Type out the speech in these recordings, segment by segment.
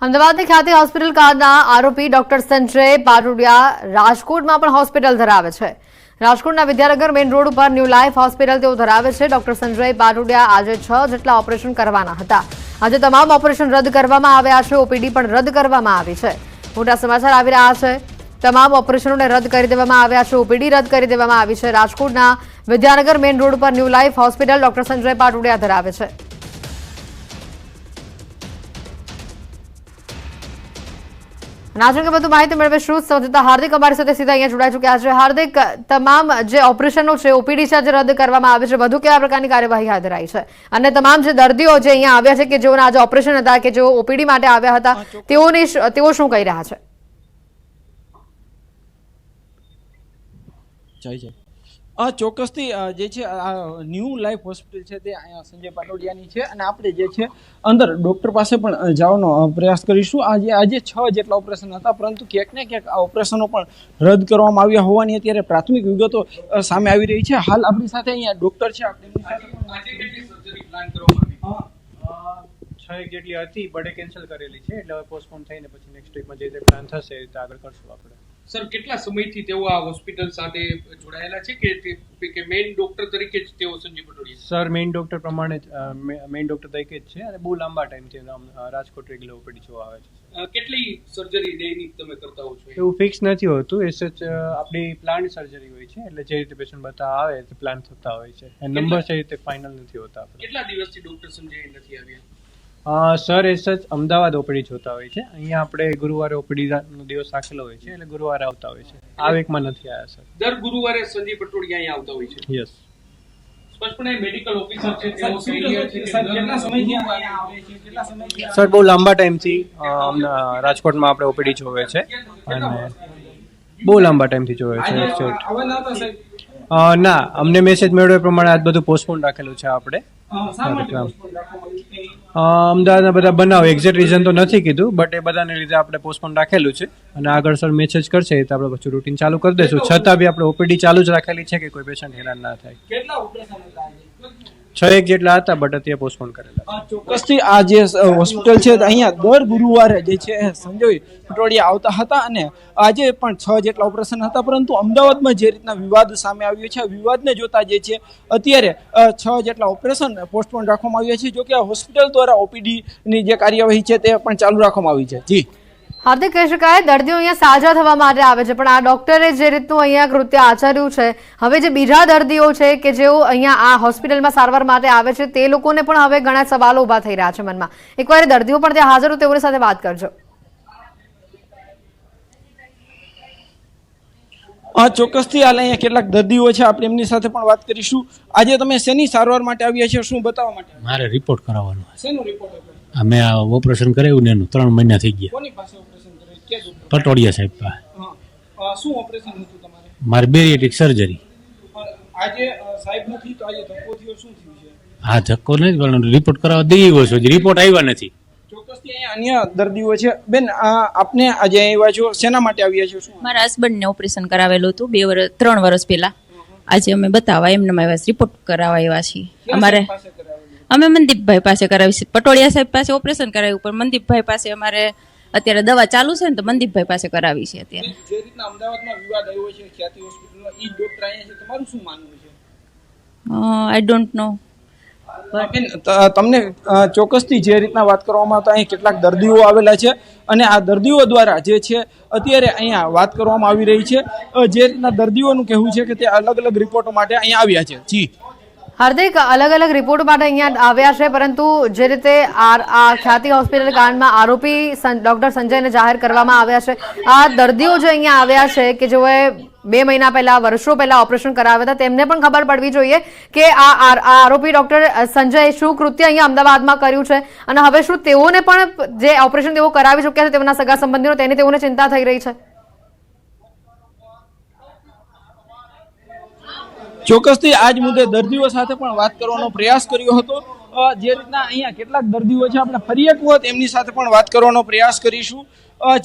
અમદાવાદની ખ્યાતિ હોસ્પિટલ કાંડના આરોપી ડોક્ટર સંજય પાટુડિયા રાજકોટમાં પણ હોસ્પિટલ ધરાવે છે। રાજકોટના વિદ્યાનગર મેઇન રોડ ઉપર ન્યૂ લાઈફ હોસ્પિટલ તેઓ ધરાવે છે। ડોક્ટર સંજય પાટુડિયા આજે 6 જેટલા ઓપરેશન કરવાના હતા। આજે તમામ ઓપરેશન રદ કરવામાં આવ્યા છે। ઓપીડી પણ રદ કરવામાં આવી છે। મોટા સમાચાર આવી રહ્યા છે। તમામ ઓપરેશનોને રદ કરી દેવામાં આવ્યા છે। ઓપીડી રદ કરી દેવામાં આવી છે। રાજકોટના વિદ્યાનગર મેઇન રોડ ઉપર new life hospital doctor Sanjay Patudiya ધરાવે છે। आज के બધું માહિતી મેળવીશું। સંવાદદાતા હાર્દિક અમારી સાથે સીધા અહીંયા જોડાઈ ચૂક્યા છે। હાર્દિક, તમામ જે ઓપરેશનો છે ઓપીડી છે રદ કરવામાં આવે છે, વધુ કેવા પ્રકારની કાર્યવાહી હાથ ધરાઈ છે અને તમામ જે દર્દીઓ જે અહીંયા આવ્યા છે કે જેઓના આજે ઓપરેશન હતા કે જેઓ ઓપીડી માટે આવ્યા હતા તેઓ શું કહી રહ્યા છે? ચોક્કસથી જે છે આ ન્યૂ લાઈફ હોસ્પિટલ છે તે સંજય પાટોડિયાની છે અને આપણે જે છે અંદર ડૉક્ટર પાસે પણ જવાનો પ્રયાસ કરીશું। આજે 6 જેટલા ઓપરેશન હતા, પરંતુ ક્યાંક ને ક્યાંક આ ઓપરેશનો પણ રદ કરવામાં આવ્યા હોવાની અત્યારે પ્રાથમિક વિગતો સામે આવી રહી છે। હાલ આપણી સાથે અહીંયા ડૉક્ટર છે, છ જેટલી હતી બટ કેન્સલ કરેલી છે, એટલે હવે પોસ્ટપોન થઈને પછી નેક્સ્ટ વીકમાં જે પ્લાન થશે એ રીતે આગળ કરશું આપણે। સર, કેટલા સમયથી તેઓ આ હોસ્પિટલ સાથે જોડાયેલા છે કે મેઇન ડોક્ટર તરીકે જ તેઓ Sanjay Patodia? Sir, main doctor પ્રમાણે મેઇન ડોક્ટર તરીકે જ છે અને બહુ લાંબા ટાઈમથી રાજકોટ રેગ્યુલર ઓપીડી જોવા આવે છે। કેટલી સર્જરી દૈનિક તમે કરતા હો છો? એવું ફિક્સ નથી હોતું, એ સચ આપણી પ્લાન સર્જરી હોય છે, એટલે જે રીતે પેશન્ટ બતાવવા આવે તે પ્લાન થતા હોય છે અને નંબર છે રીતે ફાઇનલ નથી હોતા આપણે। કેટલા દિવસથી ડોક્ટર સંજય નથી આવ્યા? સર, એ સચ અમદાવાદ ઓપીડી જોતા હોય છે। અહીંયા આપણે ગુરુવારે ઓપીડી નો દિવસ રાખેલો હોય છે, એટલે ગુરુવારે આવતા હોય છે। આ વીકમાં નથી આવ્યા સર। દર ગુરુવારે સંજય પટોડિયા અહીંયા આવતા હોય છે? યસ। સ્પષ્ટપણે મેડિકલ ઓફિસર છે તેઓ કહી રહ્યા છે કે કેટલા સમયથી આવે છે, કેટલા સમયથી? સર, બહુ લાંબા ટાઈમથી રાજકોટમાં આપણે ઓપીડી જોવે છે અને બહુ લાંબા ટાઈમથી જોવે છે। ના, અમને મેસેજ મળ્યો એ પ્રમાણે આજ બધું પોસ્ટપોન રાખેલું છે આપણે। અમદાવાદના બધા બનાવ એક્ઝેક્ટ રીઝન તો નથી કીધું, બટ એ બધાને લીધે આપણે પોસ્ટપોન રાખેલું છે અને આગળ સર મેસેજ કરશે તો આપણે પછી રૂટીન ચાલુ કરી દઈશું। છતાં બી આપણે ઓપીડી ચાલુ જ રાખેલી છે કે કોઈ પેશન્ટ હેરાન ના થાય। કેટલા ઓપરેશન હતા? 6 જેટલા હતા બટ અત્યારે પોસ્ટપોન કરેલા। ચોક્કસથી આ જે હોસ્પિટલ છે અહીંયા દર ગુરુવારે જે છે સંજય પટોડિયા આવતા હતા અને આજે પણ 6 જેટલા ઓપરેશન હતા, પરંતુ અમદાવાદમાં જે રીતના વિવાદ સામે આવ્યો છે, વિવાદને જોતા જે છે અત્યારે 6 જેટલા ઓપરેશન પોસ્ટપોન રાખવામાં આવ્યા છે। જો કે આ હોસ્પિટલ દ્વારા ઓપીડીની જે કાર્યવાહી છે તે પણ ચાલુ રાખવામાં આવી છે। જી હાર્દિક, કહી શકાય દર્દીઓ અહીંયા સાજા થવા માટે આવે છે, પણ આ ડોક્ટરે જે રીતનું અહીંયા કૃત્ય આચર્યું છે, હવે જે બીજા દર્દીઓ છે કે જેઓ અહીંયા આ હોસ્પિટલમાં સારવાર માટે આવે છે તે લોકોને પણ હવે ઘણા સવાલો ઊભા થઈ રહ્યા છે મનમાં। એકવાર દર્દીઓ પણ ત્યાં હાજર હોય તેઓની સાથે વાત કરજો। ચોક્કસથી હાલ અહીંયા કેટલાક દર્દીઓ છે, આપણે એમની સાથે પણ વાત કરીશું। આજે તમે શેની સારવાર માટે આવ્યા છો, શું બતાવવા માટે? મારે રિપોર્ટ કરાવવાનો છે। શેનો રિપોર્ટ? અમે આ ઓપરેશન કરાવ્યું ને એનું 3 મહિના થઈ ગયા। કોની પાસે ઓપરેશન કરાવ્યું? કે પટોડિયા સાહેબ પાસે। શું ઓપરેશન હતું તમારે? મારે બેરિયાટ્રિક સર્જરી। આજે સાહેબ નથી તો આજે ધક્કો થયો, શું થયું છે? હા, ધક્કો નથી પણ રિપોર્ટ કરાવવા દઈ ગયો છું, રિપોર્ટ આવ્યા નથી। ચોક્કસથી અહીંયા અન્ય દર્દીઓ છે। બેન, આપને આજે આવ્યા છો, શેના માટે આવ્યા છો? શું? મારા હસબન્ડને ઓપરેશન કરાવેલું હતું 3 વર્ષ પહેલા। આજે અમે બતાવવા એમને આવ્યા, રિપોર્ટ કરાવવા આવ્યા છીએ। અમારે અમે મનદીપભાઈ પાસે કરાવી છે, પટોડિયા સાહેબ પાસે ઓપરેશન કરાવ્યું, પણ મનદીપભાઈ પાસે અમારે અત્યારે દવા ચાલુ છે ને તો મનદીપભાઈ પાસે કરાવી છે અત્યારે। જે રીતના અમદાવાદમાં વિવાદ આવ્યો છે ખ્યાતિ હોસ્પિટલમાં, ઈ ડોક્ટર અહીંયા છે, તમારું શું માનવું છે? I don't know. બેન, તમને ચોક્કસથી જે રીતના વાત કરવામાં આવતા અહીં કેટલાક દર્દીઓ આવેલા છે અને આ દર્દીઓ દ્વારા જે છે અત્યારે અહીંયા વાત કરવામાં આવી રહી છે। જે રીતના દર્દીઓનું કહેવું છે કે તે અલગ અલગ રિપોર્ટો માટે અહીંયા આવ્યા છે। જી હાર્દિક, અલગ અલગ રિપોર્ટ માટે અહીંયા આવ્યા છે, પરંતુ જે રીતે આ ખ્યાતિ હોસ્પિટલ કાંડમાં આરોપી ડોક્ટર સંજયને જાહેર કરવામાં આવ્યા છે, આ દર્દીઓ જે અહીંયા આવ્યા છે કે જેઓએ 2 મહિના પહેલા વર્ષો પહેલા ઓપરેશન કરાવ્યા હતા, તેમને પણ ખબર પડવી જોઈએ કે આ આરોપી ડોક્ટર સંજય શું કૃત્ય અહીંયા અમદાવાદમાં કર્યું છે અને હવે શું તેઓને પણ જે ઓપરેશન તેઓ કરાવી ચૂક્યા છે તેમના સગા સંબંધીઓ તેઓને ચિંતા થઈ રહી છે? ચોક્કસથી આજ મુદ્દે દર્દીઓ સાથે પણ વાત કરવાનો પ્રયાસ કર્યો હતો। જે રીતના અહીંયા કેટલાક દર્દીઓ છે, આપણે ફરી એક વખત એમની સાથે પણ વાત કરવાનો પ્રયાસ કરીશું।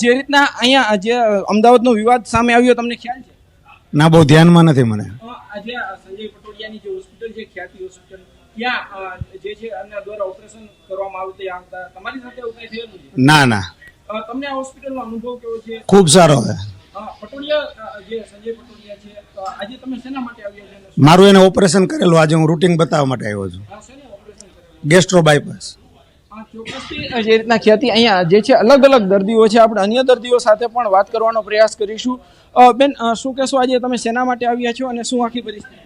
જે રીતના અહીંયા જે અમદાવાદનો વિવાદ સામે આવ્યો, તમને ખ્યાલ છે? ના, બહુ ધ્યાનમાં નથી મને। આજે સંજય પટોડિયાની જે હોસ્પિટલ છે ખ્યાતિ હોસ્પિટલ, ત્યાં જે છે એમના દ્વારા ઓપરેશન કરવામાં આવતા તમારી સાથે એવું કંઈ થયેલું છે? ના ના, તમને આ હોસ્પિટલનો અનુભવ કેવો છે? ખૂબ સારો છે. પટોડિયા જે સંજય પટોડિયા છે, આજે તમે શેના માટે આવ્યા છો? મારું એને ઓપરેશન કરેલું, આજે હું રૂટિન બતાવવા માટે આવ્યો છું. શેનું ઓપરેશન કરેલું? Gastro bypass. ચોક્કસથી જે રીતના ખ્યાતિ અહીંયા જે છે અલગ અલગ દર્દીઓ છે, આપણે અન્ય દર્દીઓ સાથે પણ વાત કરવાનો પ્રયાસ કરીશું. બેન, શું કહેશો, આજે તમે શેના માટે આવ્યા છો અને શું આખી પરિસ્થિતિ?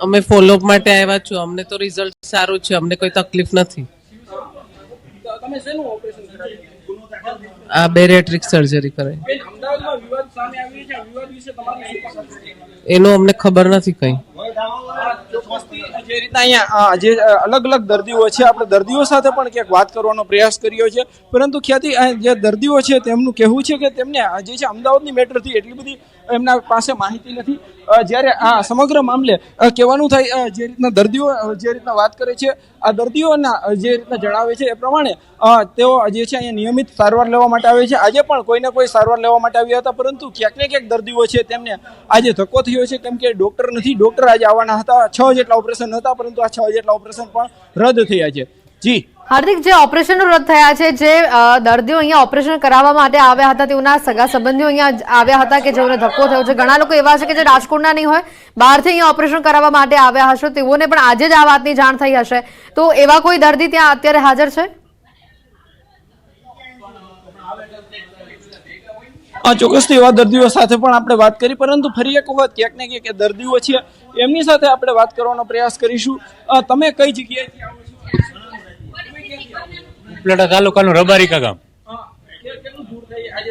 અમે ફોલોઅપ માટે આવ્યા છું. અમને તો રિઝલ્ટ સારું છે, અમને કોઈ તકલીફ નથી. તમે શેનું ઓપરેશન કરાવ્યું? આ બેરિયાટ્રિક સર્જરી કરે બેન, અમદાવાદમાં વિવાદ સામે આવ્યો છે, આ વિવાદ વિશે તમારી શું પસંદ છે? એનું અમને ખબર નથી કંઈ. જે રીતના અહીંયા જે અલગ અલગ દર્દીઓ છે, આપણે દર્દીઓ સાથે પણ ક્યાંક વાત કરવાનો પ્રયાસ કર્યો છે, પરંતુ ખ્યાતિ જે દર્દીઓ છે તેમનું કહેવું છે કે તેમને જે છે અમદાવાદની મેટરથી એટલી બધી એમના પાસે માહિતી નથી. જ્યારે આ સમગ્ર મામલે કહેવાનું થાય, જે રીતના દર્દીઓ જે રીતના વાત કરે છે, આ દર્દીઓના જે રીતના જણાવે છે એ પ્રમાણે તેઓ જે છે અહીંયા નિયમિત સારવાર લેવા માટે આવે છે. આજે પણ કોઈને કોઈ સારવાર લેવા માટે આવ્યા હતા, પરંતુ ક્યાંક ને ક્યાંક દર્દીઓ છે તેમને આજે ધક્કો થયો છે, કેમ કે ડોક્ટર નથી. ડોક્ટર આજે આવવાના હતા, 6 જેટલા ઓપરેશન હતા, પરંતુ આ 6 જેટલા ઓપરેશન પણ રદ થયા છે. જી હાર્દિક, જે ઓપરેશનો રદ થયા છે, જે દર્દીઓ અહીંયા ઓપરેશન કરાવવા માટે આવ્યા હતા, તેઓના સગા સંબંધીઓ અહીંયા આવ્યા હતા કે જેઓને ધક્કો થયો છે. ઘણા લોકો એવા છે કે જે રાજકોટના નહીં હોય, બહારથી અહીંયા ઓપરેશન કરાવવા માટે આવ્યા હશે, તેઓને પણ આજે જ આ વાતની જાણ થઈ હશે. તો એવા કોઈ દર્દી ત્યાં અત્યારે હાજર છે? ચોક્કસથી એવા દર્દીઓ સાથે પણ આપણે વાત કરી, પરંતુ ફરી એક વખત ક્યાંક ને ક્યાંક દર્દીઓ છે એમની સાથે આપણે વાત કરવાનો પ્રયાસ કરીશું. તમે કઈ જગ્યાએથી આવો છો? ઉપલેટા તાલુકાનું રબારિકા ગામ. કેટલું દૂર થઈ આજે?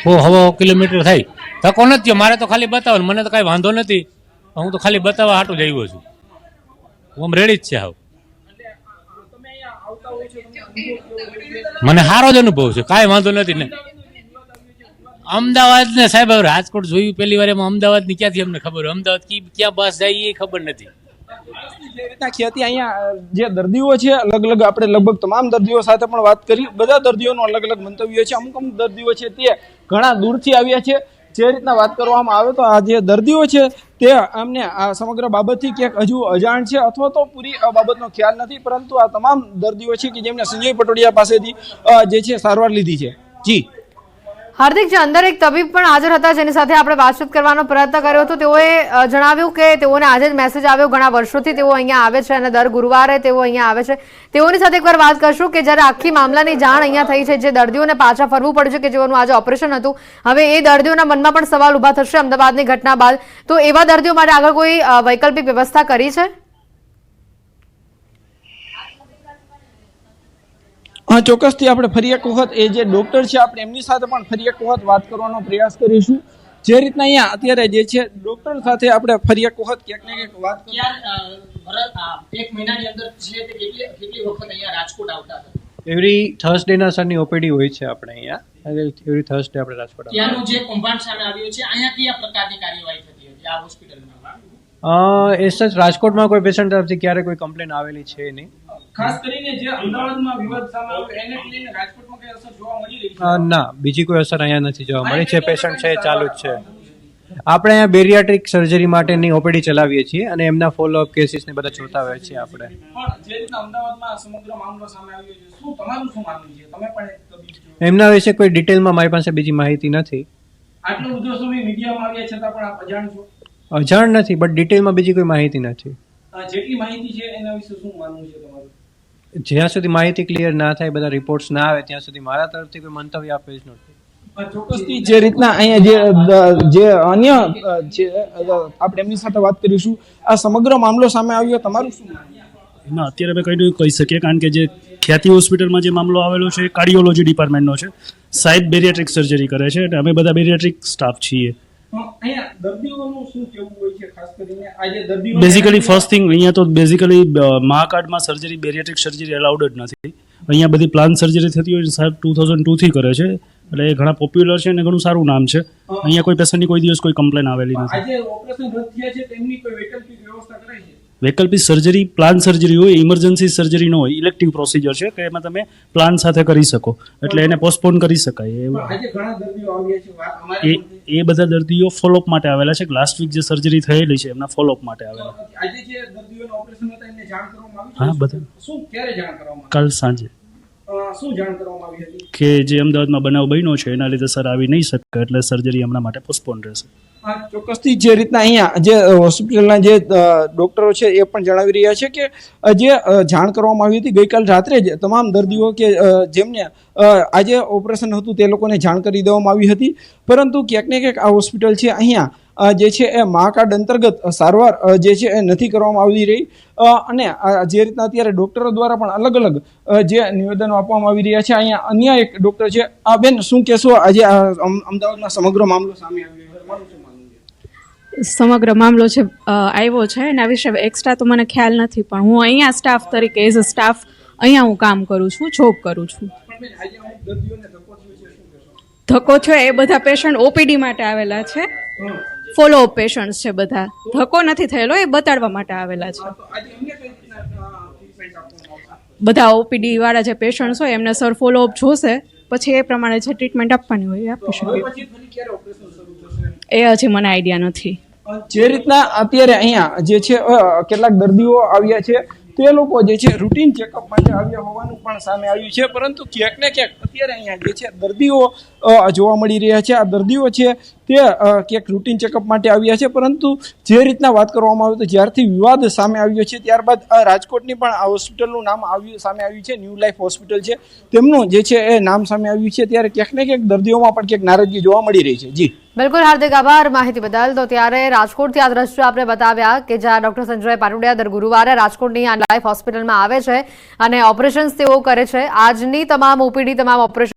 1.5 કિલોમીટર થાય. ધક્કો નથી, મારે તો ખાલી બતાવો, મને તો કઈ વાંધો નથી. હું તો ખાલી બતાવવા હાટું જ આવ્યો છું. હું રેડી જ છે. હાવ મને સારો જ અનુભવ છે, કાંઈ વાંધો નથી ને. અમદાવાદ ને સાહેબ, રાજકોટ જોયું પહેલી વાર, એમાં અમદાવાદ ની ક્યાંથી અમને ખબર? અમદાવાદ ક્યાં બસ જાય એ ખબર નથી. જે રીતના ખ્યાતિ અહીંયા જે દર્દીઓ છે અલગ અલગ, આપણે લગભગ તમામ દર્દીઓ સાથે પણ વાત કરી. બધા દર્દીઓનું અલગ અલગ મંતવ્ય છે. અમુક અમુક દર્દીઓ છે તે ઘણા દૂરથી આવ્યા છે. જે રીતના વાત કરવામાં આવે તો આ જે દર્દીઓ છે તે અમને આ સમગ્ર બાબતથી ક્યાંક હજુ અજાણ છે, અથવા તો પૂરી બાબતનો ખ્યાલ નથી, પરંતુ આ તમામ દર્દીઓ છે કે જેમણે સંજય પટોડિયા પાસેથી જે છે સારવાર લીધી છે. જી હાર્દિક, જે અંદર એક તબીબ પણ હાજર હતા, જેની સાથે આપણે વાતચીત કરવાનો પ્રયત્ન કર્યો હતો, તેઓએ જણાવ્યું કે તેઓને આજે જ મેસેજ આવ્યો. ઘણા વર્ષોથી તેઓ અહીંયા આવે છે અને દર ગુરુવારે તેઓ અહીંયા આવે છે. તેઓની સાથે એકવાર વાત કરશું કે જ્યારે આખી મામલાની જાણ અહીંયા થઈ છે, જે દર્દીઓને પાછા ફરવું પડ્યું છે, કે જેઓનું આજે ઓપરેશન હતું, હવે એ દર્દીઓના મનમાં પણ સવાલ ઊભા થશે અમદાવાદની ઘટના બાદ. તો એવા દર્દીઓ માટે આગળ કોઈ વૈકલ્પિક વ્યવસ્થા કરી છે? ચોક્કસથી આપણે ફરી એક વખત એ જે ડોક્ટર છે આપણે એમની સાથે પણ ફરી એક વખત વાત કરવાનો પ્રયાસ કરીશું. જે રીતના અહીંયા અત્યારે જે છે ડોક્ટર સાથે આપણે ફરી એક વખત ક્યાંક ને ક્યાંક વાત એક મહિનાની અંદર છે તે કેટલી વખત અહીંયા રાજકોટ આવતા હતા? એવરી થર્સડેના સરની ઓપીડી હોય છે આપણે અહીંયા. એવરી થર્સડે આપણે રાજકોટ ત્યાંનું જે કૌભાંડ સામે આવ્યું છે, અહીંયા કયા પ્રકારની કાર્યવાહી થતી હતી આ હોસ્પિટલમાં? એ સચ રાજકોટમાં કોઈ પેશન્ટ તરફથી ક્યારે કોઈ કમ્પ્લેન આવેલી છે નહીં. ખાસ કરીને જે અમદાવાદમાં વિવાદ સામે આવ્યો એને લઈને રાજકોટમાં કઈ અસર જોવા મળી રહી છે? ના, બીજી કોઈ અસર અહીંયા નથી જોવા મળી છે. પેશન્ટ છે ચાલુ જ છે. આપણે અહીંયા બેરિયાટ્રિક સર્જરી માટેની ઓપીડી ચલાવીએ છીએ અને એમના ફોલોઅપ કેસીસ ને બધા જોતા હોઈએ છીએ આપણે. પણ જે રીતના અમદાવાદમાં સમગ્ર મામલો સામે આવ્યો છે, શું તમારું શું માનવું છે? તમે પણ એક તબીબ છો. એમના વિશે કોઈ ડિટેલમાં મારી પાસે બીજી માહિતી નથી. આટલો બધો સમય મીડિયામાં આવ્યા છતાં પણ આપ અજાણ છો? અજાણ નથી, બટ ડિટેલમાં બીજી કોઈ માહિતી નથી. જેટલી માહિતી છે એના વિશે શું માનવું છે તમારું? જ્યાં સુધી માહિતી ક્લિયર ના થાય, બધા રિપોર્ટ્સ ના આવે ત્યાં સુધી મારા તરફથી કોઈ મંતવ્ય આપે જ નથી. ચોક્કસથી જે રીતના અહીંયા જે અન્ય છે આપણે એમની સાથે વાત કરીશું. આ સમગ્ર મામલો સામે આવ્યો, તમારું શું માનવું? ના, અત્યારે અમે કંઈ કહી શકીએ, કારણ કે જે ખ્યાતિ હોસ્પિટલમાં જે મામલો આવેલો છે એ કાર્ડિયોલોજી ડિપાર્ટમેન્ટનો છે. સાહેબ બેરિયાટ્રિક સર્જરી કરે છે અને અમે બધા બેરિયાટ્રિક સ્ટાફ છીએ. બેઝિકલી ફર્સ્ટ થિંગ, અહીંયા તો બેઝિકલી મા કાર્ડમાં સર્જરી, બેરિયાટ્રિક સર્જરી અલાઉડ જ નથી. અહીંયા બધી પ્લાન સર્જરી થતી હોય. સાહેબ 2002થી કરે છે, એટલે એ ઘણા પોપ્યુલર છે અને ઘણું સારું નામ છે. અહીંયા કોઈ પેશન્ટની કોઈ દિવસ કોઈ કમ્પ્લેન આવેલી નથી. વૈકલ્પિક સર્જરી પ્લાન સર્જરી હોય, ઇમરજન્સી સર્જરી ન હોય, ઇલેક્ટિવ પ્રોસિજર છે કે એમાં તમે પ્લાન સાથે કરી શકો, એટલે એને પોસ્ટપોન કરી શકાય. એ બધા દર્દીઓ ફોલોઅપ માટે આવેલા છે. લાસ્ટ વીક જે સર્જરી થયેલી છે એમના ફોલોઅપ માટે આવેલા. હા, બધા કાલ સાંજે. શું જાણ કરવામાં આવી હતી? કે જે અમદાવાદમાં બનાવ બન્યો છે એના લીધે સર આવી નહીં શકે, એટલે સર્જરી હમણાં માટે પોસ્ટપોન રહેશે. ચોક્કસથી જે રીતના અહીંયા જે હોસ્પિટલના જે ડોક્ટરો છે એ પણ જણાવી રહ્યા છે કે જે જાણ કરવામાં આવી હતી ગઈકાલ રાત્રે જ તમામ દર્દીઓ કે જેમને આજે ઓપરેશન હતું તે લોકોને જાણ કરી દેવામાં આવી હતી, પરંતુ ક્યાંક ને ક્યાંક આ હોસ્પિટલ છે અહીંયા જે છે એ મા કાર્ડ અંતર્ગત સારવાર જે છે એ નથી કરવામાં આવી રહી, અને જે રીતના અત્યારે ડોક્ટરો દ્વારા પણ અલગ અલગ જે નિવેદનો આપવામાં આવી રહ્યા છે. અહીંયા અન્ય એક ડોક્ટર છે. બેન, શું કહેશો? આજે અમદાવાદમાં સમગ્ર મામલો સામે આવ્યો છે. સમગ્ર મામલો છે આવ્યો છે એના વિશે એક્સ્ટ્રા તો મને ખ્યાલ નથી, પણ હું અહીંયા સ્ટાફ તરીકે એઝ અ સ્ટાફ અહીંયા હું કામ કરું છું, જોબ કરું છું. ધક્કો છે એ બધા પેશન્ટ ઓપીડી માટે આવેલા છે, ફોલોઅપ પેશન્ટ છે બધા. ધક્કો નથી થયેલો, એ બતાડવા માટે આવેલા છે. બધા ઓપીડી વાળા જે પેશન્ટ હોય એમને સર ફોલોઅપ જોશે, પછી એ પ્રમાણે જે ટ્રીટમેન્ટ આપવાની હોય એ આપી શકે. એ હજી મને આઈડિયા નથી. જે રીતના અત્યારે અહીંયા જે છે કેટલાક દર્દીઓ આવ્યા છે તે લોકો જે છે રૂટીન ચેકઅપ માટે આવ્યા હોવાનું પણ સામે આવ્યું છે, પરંતુ ક્યાંક ને ક્યાંક અત્યારે અહીંયા જે છે દર્દીઓ જોવા મળી રહ્યા છે. આ દર્દીઓ છે તે ક્યાંક રૂટીન ચેકઅપ માટે આવ્યા છે, પરંતુ જે રીતના વાત કરવામાં આવે તો જ્યારથી વિવાદ સામે આવ્યો છે ત્યારબાદ રાજકોટની પણ આ હોસ્પિટલનું નામ સામે આવ્યું છે, ન્યૂ લાઈફ હોસ્પિટલ છે તેમનું જે છે એ નામ સામે આવ્યું છે, ત્યારે ક્યાંક ને ક્યાંક દર્દીઓમાં પણ ક્યાંક નારાજગી જોવા મળી રહી છે. જી બિલકુલ, હાર્દિક આભાર માહિતી બદલ. તો ત્યારે રાજકોટથી આ દ્રશ્યો આપણે બતાવ્યા કે જ્યાં ડોક્ટર સંજય પાટોડિયા દર ગુરુવારે રાજકોટની આ લાઈફ હોસ્પિટલમાં આવે છે અને ઓપરેશન્સ તેઓ કરે છે. આજની તમામ ઓપીડી, તમામ ઓપરેશન